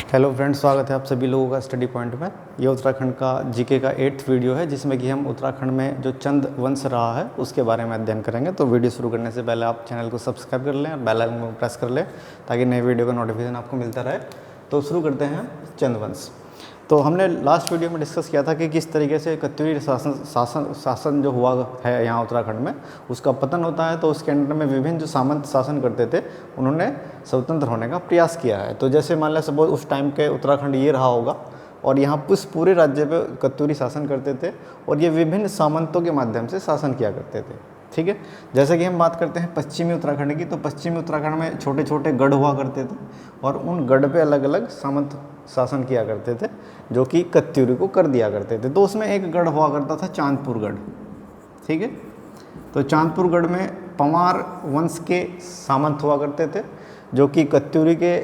Hello friends, स्वागत है आप सभी लोगों का स्टडी पॉइंट में। ये उत्तराखंड का जीके का 8th वीडियो है जिसमें कि हम उत्तराखंड में जो चंद वंश रहा है उसके बारे में अध्ययन करेंगे। तो वीडियो शुरू करने से पहले आप चैनल को सब्सक्राइब कर लें और बेल आइकन को प्रेस कर लें ताकि नए वीडियो का नोटिफिकेशन आपको मिलता रहे। तो शुरू करते हैं चंद वंश। तो हमने लास्ट वीडियो में डिस्कस किया था कि किस तरीके से कत्यूरी शासन जो हुआ है यहाँ उत्तराखंड में उसका पतन होता है। तो उसके अंडर में विभिन्न जो सामंत शासन करते थे उन्होंने स्वतंत्र होने का प्रयास किया है। तो जैसे मान लें सपोज उस टाइम के उत्तराखंड ये रहा होगा और यहाँ उस पूरे राज्य पे कत्यूरी शासन करते थे और ये विभिन्न सामंतों के माध्यम से शासन किया करते थे। ठीक है, जैसे कि हम बात करते हैं पश्चिमी उत्तराखंड की, तो पश्चिमी उत्तराखंड में छोटे छोटे गढ़ हुआ करते थे और उन गढ़ पे अलग अलग सामंत शासन किया करते थे जो कि कत्यूरी को कर दिया करते थे। तो उसमें एक गढ़ हुआ करता था चांदपुर गढ़। ठीक है, तो चांदपुर गढ़ में पंवार वंश के सामंत हुआ करते थे जो कि कत्यूरी के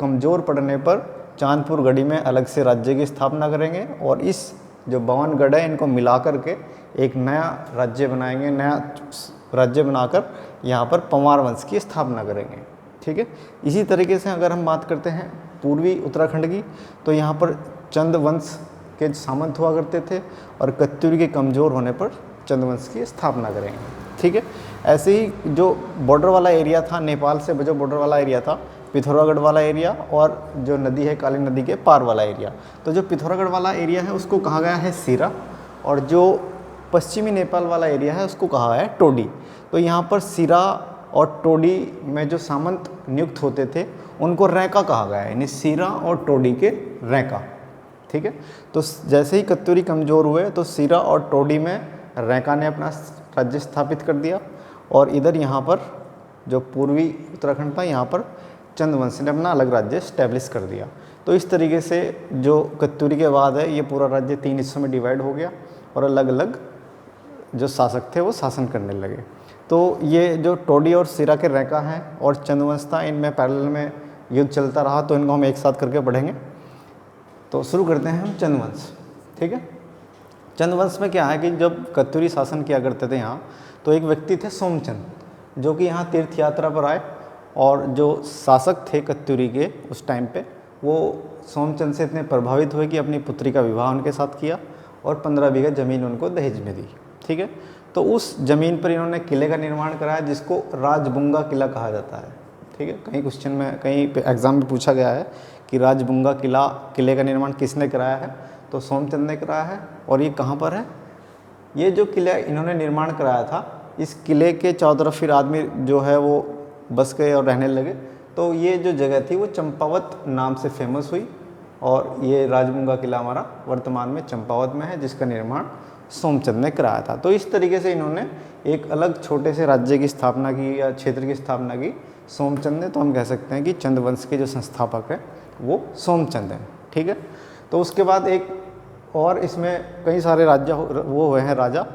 कमज़ोर पड़ने पर चांदपुर गढ़ी में अलग से राज्य की स्थापना करेंगे और इस जो 52 गढ़ है इनको मिला करके एक नया राज्य बनाएंगे, नया राज्य बनाकर यहाँ पर पंवार वंश की स्थापना करेंगे। ठीक है, इसी तरीके से अगर हम बात करते हैं पूर्वी उत्तराखंड की, तो यहाँ पर चंद वंश के सामंत हुआ करते थे और कत्यूरी के कमज़ोर होने पर चंद वंश की स्थापना करेंगे। ठीक है, ऐसे ही जो बॉर्डर वाला एरिया था नेपाल से, जो बॉर्डर वाला एरिया था पिथौरागढ़ वाला एरिया और जो नदी है काली नदी के पार वाला एरिया, तो जो पिथौरागढ़ वाला एरिया है उसको कहा गया है सीरा और जो पश्चिमी नेपाल वाला एरिया है उसको कहा है टोडी। तो यहाँ पर सीरा और टोडी में जो सामंत नियुक्त होते थे उनको रैका कहा गया है, यानी सीरा और टोडी के रैका। ठीक है, तो जैसे ही कत्यूरी कमज़ोर हुए तो सीरा और टोडी में रैका ने अपना राज्य स्थापित कर दिया और इधर यहाँ पर जो पूर्वी उत्तराखंड था यहाँ पर चंद वंश ने अपना अलग राज्य स्टैब्लिश कर दिया। तो इस तरीके से जो कत्यूरी के बाद है ये पूरा राज्य 3 हिस्सों में डिवाइड हो गया और अलग अलग जो शासक थे वो शासन करने लगे। तो ये जो टोडी और सीरा के रैका हैं और चंदवंश था, इनमें पैरेलल में युद्ध चलता रहा, तो इनको हम एक साथ करके पढ़ेंगे। तो शुरू करते हैं हम चंदवंश। ठीक है, चंदवंश में क्या है कि जब कत्यूरी शासन किया करते थे यहाँ, तो एक व्यक्ति थे सोमचंद जो कि यहाँ तीर्थ यात्रा पर आए और जो शासक थे कत्यूरी के उस टाइम पे वो सोमचंद से इतने प्रभावित हुए कि अपनी पुत्री का विवाह उनके साथ किया और 15 बीघा ज़मीन उनको दहेज में दी। ठीक है, तो उस ज़मीन पर इन्होंने किले का निर्माण कराया जिसको राजबुंगा किला कहा जाता है। ठीक है, कहीं क्वेश्चन में कहीं एग्जाम में पूछा गया है कि राजबुंगा किले का निर्माण किसने कराया है, तो सोमचंद ने कराया है। और ये कहाँ पर है, ये जो किला इन्होंने निर्माण कराया था इस किले के चारों तरफ फिर आदमी जो है वो बस गए और रहने लगे। तो ये जो जगह थी वो चंपावत नाम से फेमस हुई और ये राजबुंगा किला हमारा वर्तमान में चंपावत में है जिसका निर्माण सोमचंद ने कराया था। तो इस तरीके से इन्होंने एक अलग छोटे से राज्य की स्थापना की या क्षेत्र की स्थापना की सोमचंद ने। तो हम कह सकते हैं कि चंद वंश के जो संस्थापक हैं वो सोमचंद हैं। ठीक है, तो उसके बाद एक और इसमें कई सारे राज्य वो हुए हैं राजा,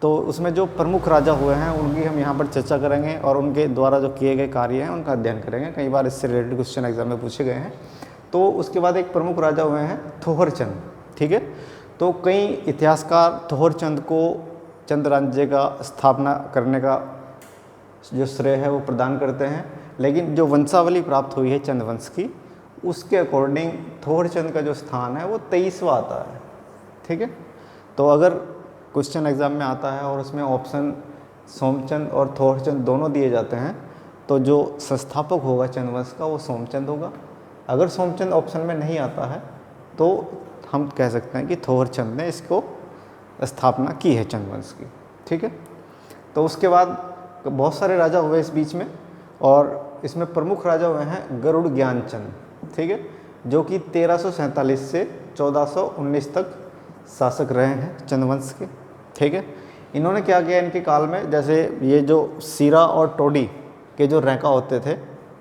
तो उसमें जो प्रमुख राजा हुए हैं उनकी हम यहाँ पर चर्चा करेंगे और उनके द्वारा जो किए गए कार्य हैं उनका अध्ययन करेंगे। कई बार इससे रिलेटेड क्वेश्चन एग्जाम में पूछे गए हैं। तो उसके बाद एक प्रमुख राजा हुए हैं थोहरचंद। ठीक है, तो कई इतिहासकार थोहरचंद को चंद राज्य का स्थापना करने का जो श्रेय है वो प्रदान करते हैं, लेकिन जो वंशावली प्राप्त हुई है चंद वंश की उसके अकॉर्डिंग थोहरचंद का जो स्थान है वो 23वां आता है। ठीक है, तो अगर क्वेश्चन एग्जाम में आता है और उसमें ऑप्शन सोमचंद और थोहरचंद दोनों दिए जाते हैं तो जो संस्थापक होगा चंद वंश का वो सोमचंद होगा। अगर सोमचंद ऑप्शन में नहीं आता है तो हम कह सकते हैं कि थोहरचंद ने इसको स्थापना की है चंद वंश की। ठीक है, तो उसके बाद बहुत सारे राजा हुए इस बीच में और इसमें प्रमुख राजा हुए हैं गरुड़ ज्ञानचंद। ठीक है, जो कि 1347 से 1419 तक शासक रहे हैं चंदवंश के। ठीक है, इन्होंने क्या किया इनके काल में, जैसे ये जो सीरा और टोडी के जो रैका होते थे,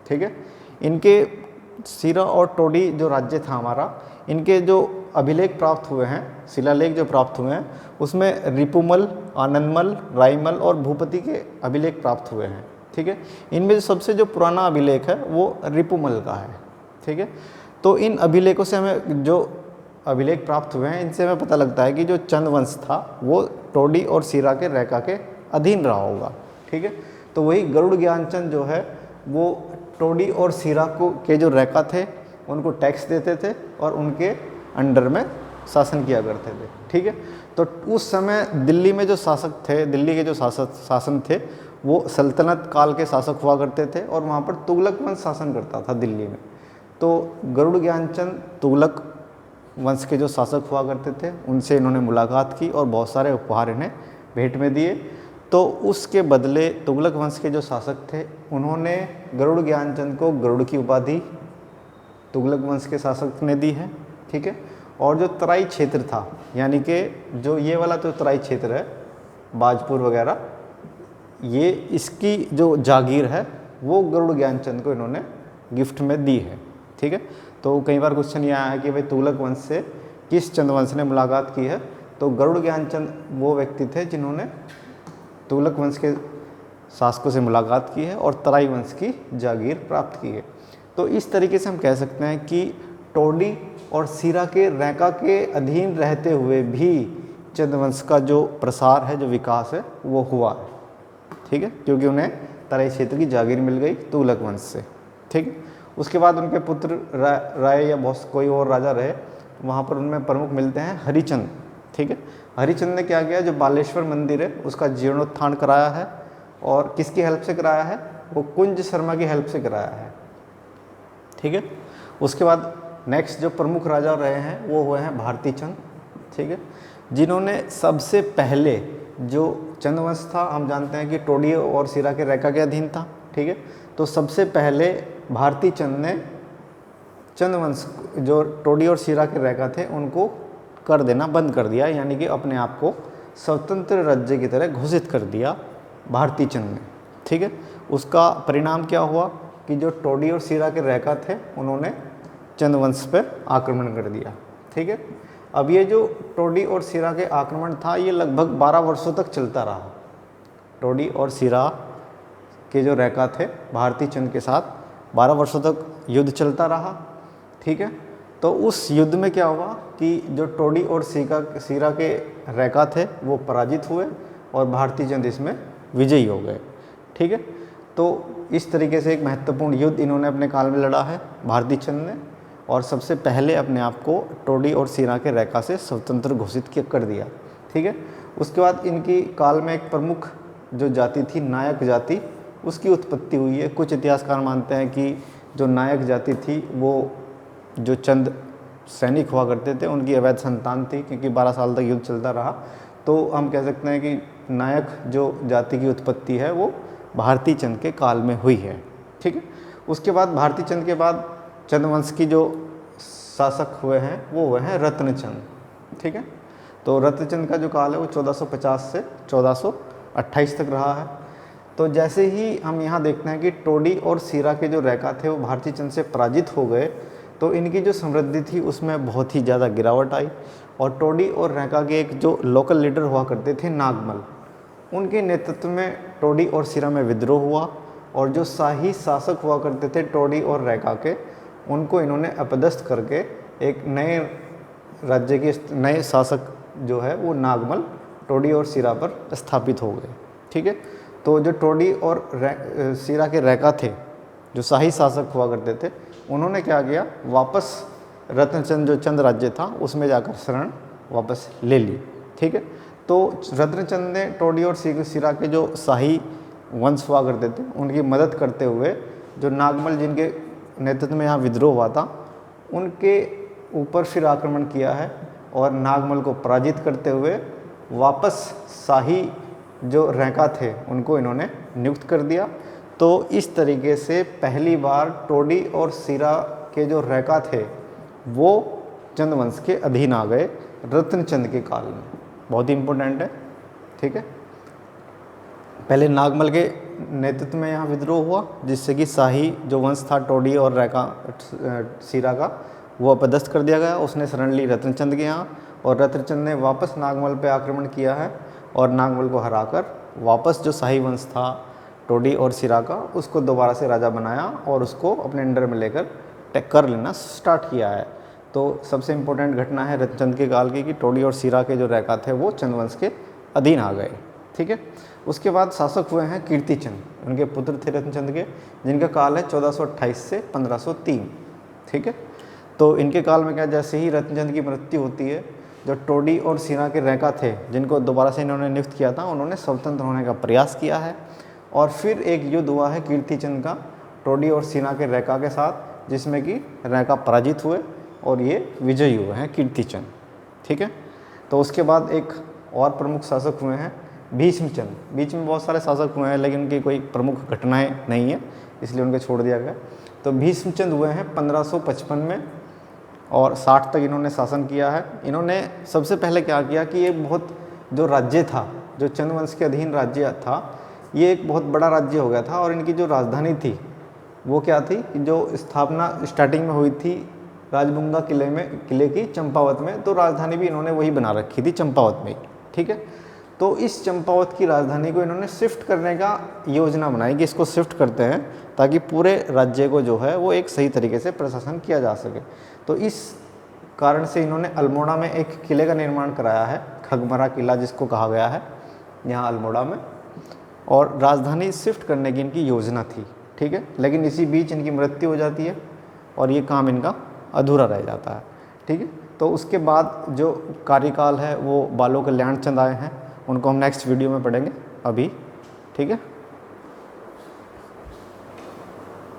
ठीक है, इनके सीरा और टोडी जो राज्य था हमारा, इनके जो अभिलेख प्राप्त हुए हैं, शिलालेख जो प्राप्त हुए हैं उसमें रिपुमल, आनंदमल, राईमल और भूपति के अभिलेख प्राप्त हुए हैं। ठीक है, इनमें जो सबसे जो पुराना अभिलेख है वो रिपुमल का है। ठीक है, तो इन अभिलेखों से हमें जो अभिलेख प्राप्त हुए हैं इनसे हमें पता लगता है कि जो चंद वंश था वो टोडी और सीरा के रैका के अधीन रहा होगा। ठीक है, तो वही गरुड़ ज्ञानचंद जो है वो टोडी और सीरा के जो रैका थे उनको टैक्स देते थे और उनके अंडर में शासन किया करते थे। ठीक है, तो उस समय दिल्ली में जो शासक थे, दिल्ली के जो शासन थे वो सल्तनत काल के शासक हुआ करते थे और वहाँ पर तुगलक वंश शासन करता था दिल्ली में। तो गरुड़ ज्ञानचंद तुगलक वंश के जो शासक हुआ करते थे उनसे इन्होंने मुलाकात की और बहुत सारे उपहार इन्हें भेंट में दिए। तो उसके बदले तुगलक वंश के जो शासक थे उन्होंने गरुड़ ज्ञानचंद को गरुड़ की उपाधि तुगलक वंश के शासक ने दी है। ठीक है, और जो तराई क्षेत्र था, यानी कि जो ये वाला तो तराई क्षेत्र है बाजपुर वगैरह, ये इसकी जो जागीर है वो गरुड़ ज्ञानचंद को इन्होंने गिफ्ट में दी है। ठीक है, तो कई बार क्वेश्चन ये आया है कि भाई तुगलक वंश से किस चंद्रवंश ने मुलाकात की है, तो गरुड़ ज्ञानचंद वो व्यक्ति थे जिन्होंने तुगलक वंश के शासकों से मुलाकात की है और तराई वंश की जागीर प्राप्त की है। तो इस तरीके से हम कह सकते हैं कि टोडी और सीरा के रैका के अधीन रहते हुए भी चंद्रवंश का जो प्रसार है, जो विकास है वो हुआ है। ठीक है, क्योंकि उन्हें तराई क्षेत्र की जागीर मिल गई तुगलक वंश से। ठीक है, उसके बाद उनके पुत्र राय या बहुत कोई और राजा रहे, वहाँ पर उनमें प्रमुख मिलते हैं हरिचंद। ठीक है, हरिचंद ने क्या किया, जो बालेश्वर मंदिर है उसका जीर्णोत्थान कराया है और किसकी हेल्प से कराया है, वो कुंज शर्मा की हेल्प से कराया है। ठीक है, उसके बाद नेक्स्ट जो प्रमुख राजा रहे हैं वो हुए हैं भारती चंद। ठीक है, जिन्होंने सबसे पहले जो चंद्रवंश था, हम जानते हैं कि टोडी और सीरा के रैका के अधीन था। ठीक है, तो सबसे पहले भारती चंद ने चंद्रवंश जो टोडी और सीरा के रैका थे उनको कर देना बंद कर दिया, यानी कि अपने आप को स्वतंत्र राज्य की तरह घोषित कर दिया भारती चंद ने। ठीक है, उसका परिणाम क्या हुआ कि जो टोडी और सीरा के रैका थे उन्होंने चंद्रवंश पर आक्रमण कर दिया। ठीक है, अब ये जो टोडी और सीरा के आक्रमण था ये लगभग 12 वर्षों तक चलता रहा। टोडी और सीरा के जो रैका थे भारती चंद के साथ 12 वर्षों तक युद्ध चलता रहा। ठीक है, तो उस युद्ध में क्या हुआ कि जो टोडी और सीरा के रैका थे वो पराजित हुए और भारती चंद इसमें विजयी हो गए। ठीक है, तो इस तरीके से एक महत्वपूर्ण युद्ध इन्होंने अपने काल में लड़ा है भारती चंद ने, और सबसे पहले अपने आप को टोडी और सीरा के रैका से स्वतंत्र घोषित कर दिया। ठीक है, उसके बाद इनकी काल में एक प्रमुख जो जाति थी नायक जाति, उसकी उत्पत्ति हुई है। कुछ इतिहासकार मानते हैं कि जो नायक जाति थी वो जो चंद सैनिक हुआ करते थे उनकी अवैध संतान थी, क्योंकि 12 साल तक युद्ध चलता रहा। तो हम कह सकते हैं कि नायक जो जाति की उत्पत्ति है वो भारती चंद के काल में हुई है। ठीक है, उसके बाद भारती चंद के बाद चंद्रवंश की जो शासक हुए हैं वो हुए हैं रत्नचंद। ठीक है, तो रत्नचंद का जो काल है वो 1450 से 1428 तक रहा है। तो जैसे ही हम यहाँ देखते हैं कि टोडी और सीरा के जो रैका थे वो भारती चंद से पराजित हो गए, तो इनकी जो समृद्धि थी उसमें बहुत ही ज़्यादा गिरावट आई। और टोडी और रैका के एक जो लोकल लीडर हुआ करते थे नागमल, उनके नेतृत्व में टोडी और सीरा में विद्रोह हुआ, और जो शाही शासक हुआ करते थे टोडी और रैका के, उनको इन्होंने अपदस्थ करके एक नए राज्य के नए शासक जो है वो नागमल टोडी और सीरा पर स्थापित हो गए। ठीक है, तो जो टोडी और सीरा के रैका थे जो शाही शासक हुआ करते थे, उन्होंने क्या किया, वापस रत्नचंद जो चंद राज्य था उसमें जाकर शरण वापस ले ली। ठीक है, तो रत्नचंद ने टोडी और सीरा के जो शाही वंश हुआ करते थे उनकी मदद करते हुए जो नागमल जिनके नेतृत्व में यहाँ विद्रोह हुआ था उनके ऊपर फिर आक्रमण किया है और नागमल को पराजित करते हुए वापस शाही जो रैका थे उनको इन्होंने नियुक्त कर दिया। तो इस तरीके से पहली बार टोडी और सीरा के जो रैका थे वो चंद्रवंश के अधीन आ गए रत्नचंद के काल में। बहुत ही इम्पोर्टेंट है। ठीक है, पहले नागमल के नेतृत्व में यहाँ विद्रोह हुआ जिससे कि शाही जो वंश था टोडी और रैका सीरा का वो अपदस्थ कर दिया गया। उसने शरण ली रत्नचंद के यहाँ और रत्नचंद ने वापस नागमल पे आक्रमण किया है और नागमल को हराकर वापस जो शाही वंश था टोडी और सीरा का उसको दोबारा से राजा बनाया और उसको अपने अंडर में लेकर कर लेना स्टार्ट किया है। तो सबसे इम्पोर्टेंट घटना है रत्नचंद के काल की कि टोडी और सीरा के जो रैका थे वो चंद्रवंश के अधीन आ गए। ठीक है, उसके बाद शासक हुए हैं कीर्तिचंद, उनके पुत्र थे रत्नचंद के, जिनका काल है 1428 से 1503। ठीक है, तो इनके काल में क्या, जैसे ही रत्नचंद की मृत्यु होती है, जो टोडी और सीना के रैका थे जिनको दोबारा से इन्होंने नियुक्त किया था, उन्होंने स्वतंत्र होने का प्रयास किया है। और फिर एक युद्ध हुआ है कीर्तिचंद का टोडी और सीना के रैका के साथ, जिसमें कि रैका पराजित हुए और ये विजयी हुए हैं कीर्तिचंद। ठीक है, तो उसके बाद एक और प्रमुख शासक हुए हैं भीष्मचंद। बीच में बहुत सारे शासक हुए हैं लेकिन उनकी कोई प्रमुख घटनाएं नहीं है, इसलिए उनको छोड़ दिया गया। तो भीष्मचंद हुए हैं 1555 में और 60 तक इन्होंने शासन किया है। इन्होंने सबसे पहले क्या किया कि ये बहुत जो राज्य था, जो चंद वंश के अधीन राज्य था, ये एक बहुत बड़ा राज्य हो गया था। और इनकी जो राजधानी थी वो क्या थी, जो स्थापना स्टार्टिंग में हुई थी राजबुंगा किले की चंपावत में, तो राजधानी भी इन्होंने वही बना रखी थी चंपावत में। ठीक है, तो इस चंपावत की राजधानी को इन्होंने शिफ्ट करने का योजना बनाई कि इसको शिफ्ट करते हैं ताकि पूरे राज्य को जो है वो एक सही तरीके से प्रशासन किया जा सके। तो इस कारण से इन्होंने अल्मोड़ा में एक किले का निर्माण कराया है, खगमरा किला जिसको कहा गया है यहाँ अल्मोड़ा में, और राजधानी शिफ्ट करने की इनकी योजना थी। ठीक है, लेकिन इसी बीच इनकी मृत्यु हो जाती है और ये काम इनका अधूरा रह जाता है। ठीक है, तो उसके बाद जो कार्यकाल है वो बालो कल्याण चंद आए हैं, उनको हम नेक्स्ट वीडियो में पढ़ेंगे अभी। ठीक है।